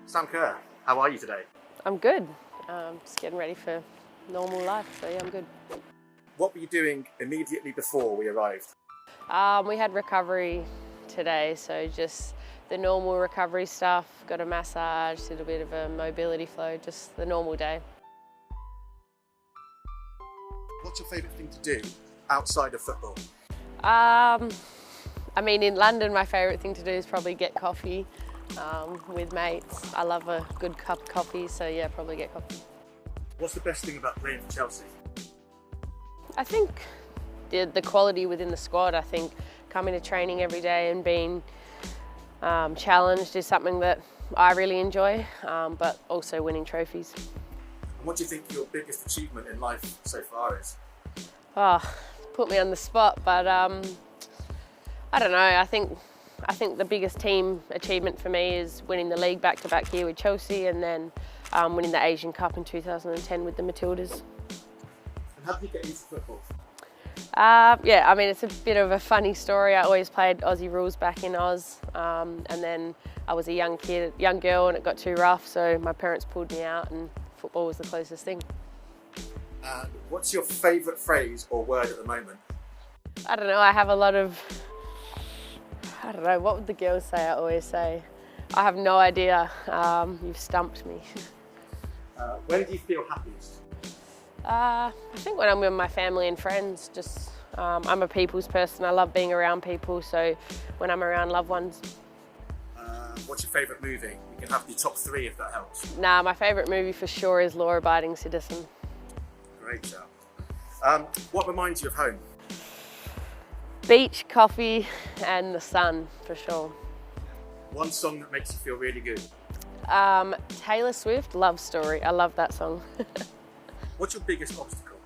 Sam Kerr, how are you today? I'm good. Just getting ready for normal life, so yeah, I'm good. What were you doing immediately before we arrived? We had recovery today, so just the normal recovery stuff, got a massage, did a bit of a mobility flow, just the normal day. What's your favourite thing to do outside of football? I mean, in London, my favourite thing to do is probably get coffee with mates. I love a good cup of coffee, so yeah, probably get coffee. What's the best thing about playing for Chelsea? I think the quality within the squad. I think coming to training every day and being challenged is something that I really enjoy, but also winning trophies. And what do you think your biggest achievement in life so far is? Oh, put me on the spot, but I don't know. I think the biggest team achievement for me is winning the league back-to-back here with Chelsea, and then winning the Asian Cup in 2010 with the Matildas. And how did you get into football? Yeah, I mean, it's a bit of a funny story. I always played Aussie rules back in Oz, and then I was a young girl, and it got too rough, so my parents pulled me out, and football was the closest thing. And what's your favourite phrase or word at the moment? I don't know, I have a lot of, I don't know, what would the girls say? I always say, I have no idea. You've stumped me. When do you feel happiest? I think when I'm with my family and friends, just I'm a people's person. I love being around people, so when I'm around loved ones. What's your favourite movie? You can have your top 3 if that helps. Nah, my favourite movie for sure is Law Abiding Citizen. Great job. What reminds you of home? Beach, coffee, and the sun, for sure. One song that makes you feel really good? Taylor Swift, Love Story. I love that song. What's your biggest obstacle?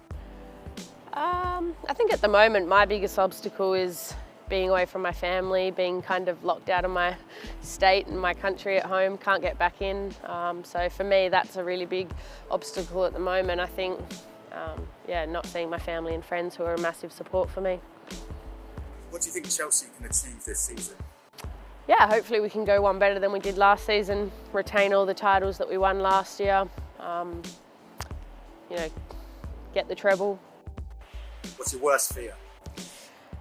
I think at the moment my biggest obstacle is being away from my family, being kind of locked out of my state and my country at home, can't get back in. So for me, that's a really big obstacle at the moment. I think, yeah, not seeing my family and friends who are a massive support for me. What do you think Chelsea can achieve this season? Yeah, hopefully we can go one better than we did last season, retain all the titles that we won last year, you know, get the treble. What's your worst fear?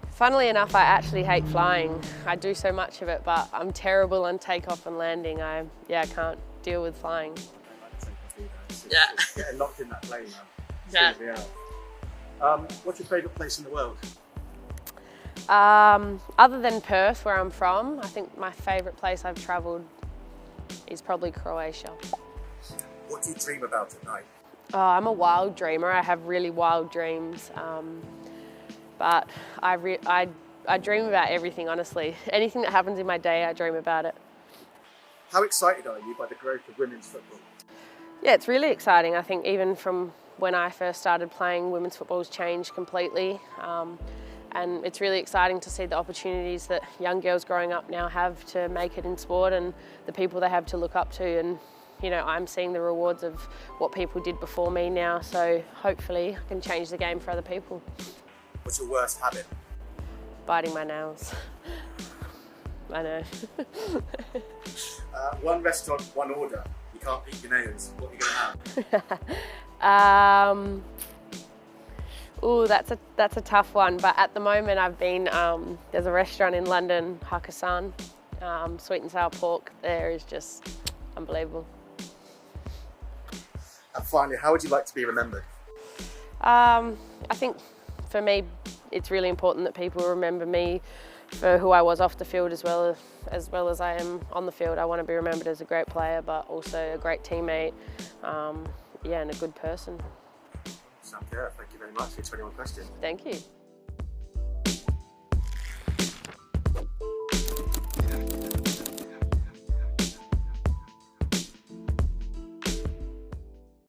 Funnily enough, I actually hate flying. I do so much of it, but I'm terrible on takeoff and landing. I can't deal with flying. Yeah. Getting locked in that plane now. Yeah. What's your favourite place in the world? Other than Perth, where I'm from, I think my favourite place I've travelled is probably Croatia. What do you dream about at night? Oh, I'm a wild dreamer. I have really wild dreams. But I dream about everything, honestly. Anything that happens in my day, I dream about it. How excited are you by the growth of women's football? Yeah, it's really exciting. I think even from when I first started playing, women's football's changed completely. And it's really exciting to see the opportunities that young girls growing up now have to make it in sport, and the people they have to look up to. And you know, I'm seeing the rewards of what people did before me now, so hopefully I can change the game for other people. What's your worst habit? Biting my nails. I know. One restaurant, one order. You can't eat your nails. What are you going to have? Oh, that's a tough one. But at the moment, I've been there's a restaurant in London, Hakkasan, sweet and sour pork. There is just unbelievable. And finally, how would you like to be remembered? I think for me, it's really important that people remember me for who I was off the field as well as I am on the field. I want to be remembered as a great player, but also a great teammate, and a good person. Sam Kerr, thank you very much for your 21 questions. Thank you.